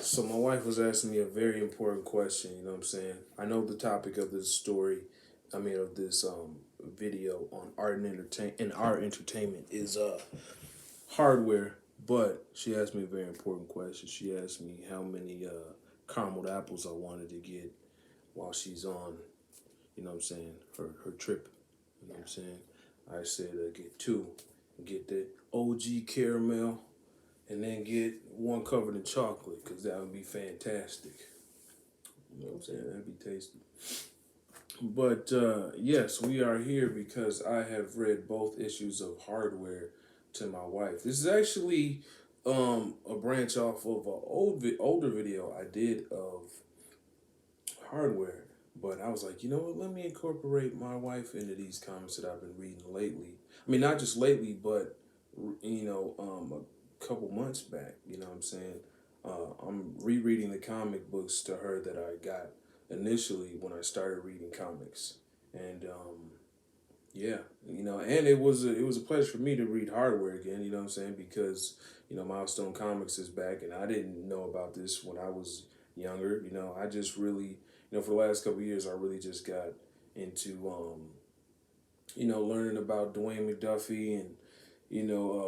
So my wife was asking me a very important question. You know what I'm saying? I know the topic of this story. I mean, of this video on art entertainment is hardware. But she asked me a very important question. She asked me how many carameled apples I wanted to get while she's on. You know what I'm saying? Her trip. You know what I'm saying? I said get two. Get the OG caramel and then get one covered in chocolate because that would be fantastic. You know what I'm saying? That'd be tasty. But yes, we are here because I have read both issues of Hardware to my wife. This is actually a branch off of an older video I did of Hardware. But I was like, you know what? Let me incorporate my wife into these comics that I've been reading lately. I mean, not just lately, but a couple months back. You know what I'm saying? I'm rereading the comic books to her that I got initially when I started reading comics, and yeah, and it was a pleasure for me to read Hardware again. You know what I'm saying? Because Milestone Comics is back, and I didn't know about this when I was younger. I just really for the last couple of years, I really just got into learning about Dwayne McDuffie and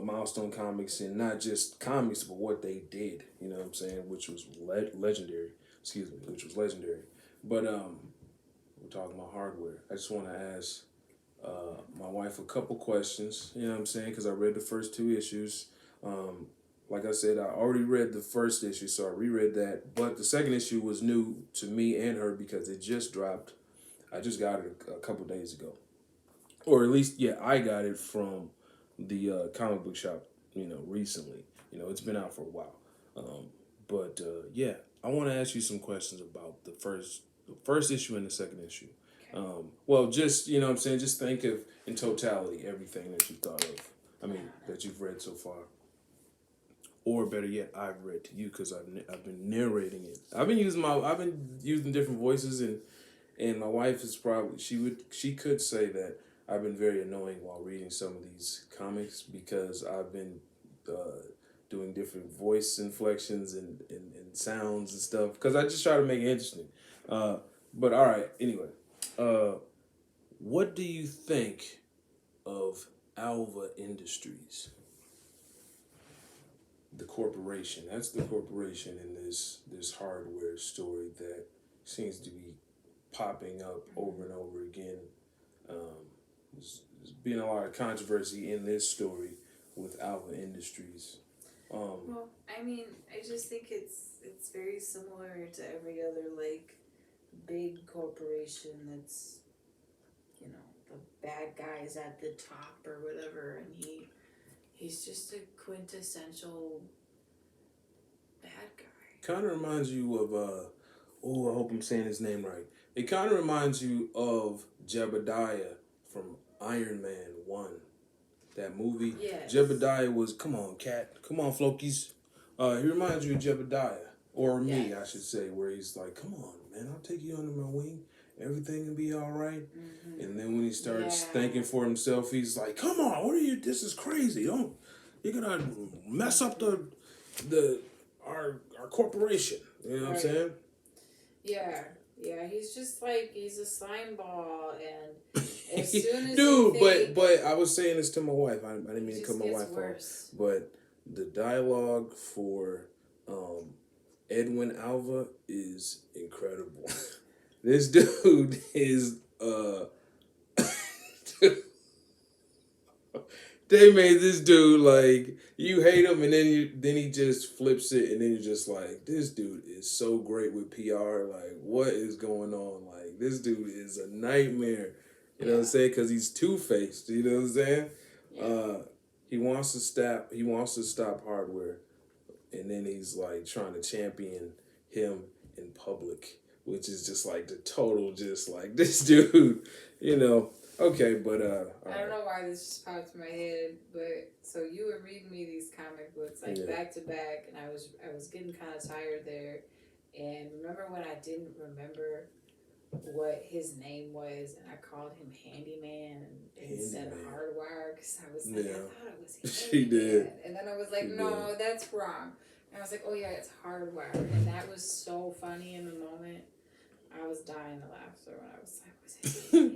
Milestone Comics, and not just comics, but what they did. You know what I'm saying? Which was legendary. Excuse me, which was legendary. But we're talking about Hardware. I just want to ask my wife a couple questions. You know what I'm saying? Because I read the first two issues. Like I said, I already read the first issue, so I reread that. But the second issue was new to me and her because it just dropped. I just got it a couple days ago, or at least, yeah, I got it from the comic book shop. Recently. It's been out for a while. But yeah, I want to ask you some questions about the first issue and the second issue. Well, just what I'm saying. Just think of in totality everything that you thought of. I mean, that you've read so far. Or better yet, I've read to you because I've been narrating it. I've been using different voices, and my wife is probably she could say that I've been very annoying while reading some of these comics because I've been doing different voice inflections and sounds and stuff because I just try to make it interesting. But all right, anyway, uh, what do you think of Alva Industries? The corporation. That's the corporation in this hardware story that seems to be popping up over and over again. There's been a lot of controversy in this story with Alva Industries. Well, I mean, I just think it's very similar to every other like big corporation that's the bad guys at the top or whatever, and he's just a quintessential bad guy. Kind of reminds you of I hope I'm saying his name right. It kind of reminds you of Jebediah from Iron Man 1. That movie. Yes. Jebediah was, come on, cat. Come on, Flokies. He reminds you of Jebediah. Or me, Yes. I should say, where he's like, come on, man, I'll take you under my wing. Everything will be all right. Mm-hmm. And then when he starts thinking for himself, he's like, come on, what are you, this is crazy. You're going to mess up our corporation. You know what I'm saying? Yeah, he's just like he's a slime ball, and as soon as dude, but I was saying this to my wife. I didn't mean to cut my wife worse. off, but the dialogue for Edwin Alva is incredible. This dude is they made this dude like you hate him, and then he just flips it, and then you're just like, this dude is so great with PR. Like, what is going on? Like, this dude is a nightmare. You know what I'm saying? Because he's two-faced. You know what I'm saying? Yeah. He wants to stop. He wants to stop hardware, and then he's like trying to champion him in public, which is just like the total, just like this dude. Okay, but I don't know why this just popped in my head, but so you were reading me these comic books like back to back, and I was getting kind of tired there. And remember when I didn't remember what his name was, and I called him Handyman instead of Hardwire because I was like, I thought it was Handyman. She did, and then I was like, no, that's wrong. And I was like, oh yeah, it's hardwire. And that was so funny in the moment. I was dying of laughter when I was like, was it?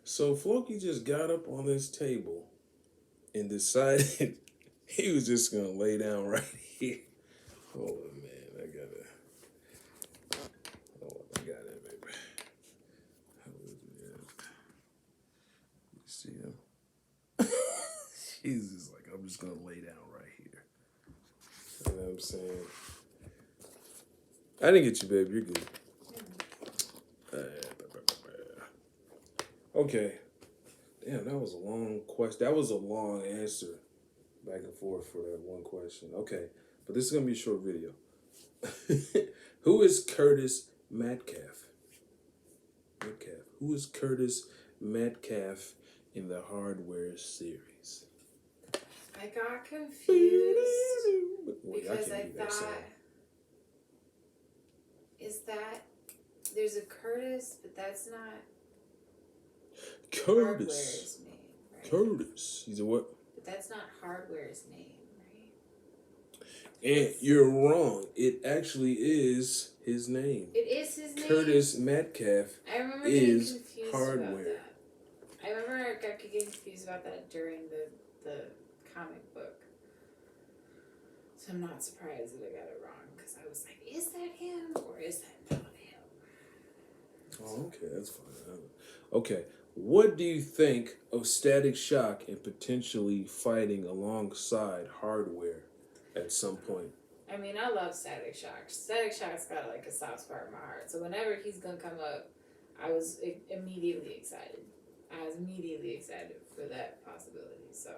So Floki just got up on this table and decided he was just gonna lay down right here. Hold on, man. I got it, baby. You see him? He's just like, I'm just gonna lay down right here. You know what I'm saying? I didn't get you, babe. You're good. Okay. Damn, that was a long question. That was a long answer back and forth for that one question. Okay, but this is going to be a short video. Who is Curtis Metcalf? Who is Curtis Metcalf in the Hardware series? I got confused Well, because I thought, is that, there's a Curtis, but that's not Curtis. Hardware's name, right? Curtis. He's a what? But that's not Hardware's name, right? And you're wrong. It actually is his name. It is his name? Curtis Metcalf I remember getting is confused Hardware. about that. I remember I got getting confused about that during the comic book. So I'm not surprised that I got it wrong, because I was like, is that him or is that not him? Oh, okay, that's fine. Okay, what do you think of Static Shock and potentially fighting alongside Hardware at some point? I mean, I love Static Shock. Static Shock's got like a soft spot in my heart. So whenever he's gonna come up, I was immediately excited. I was immediately excited for that possibility. So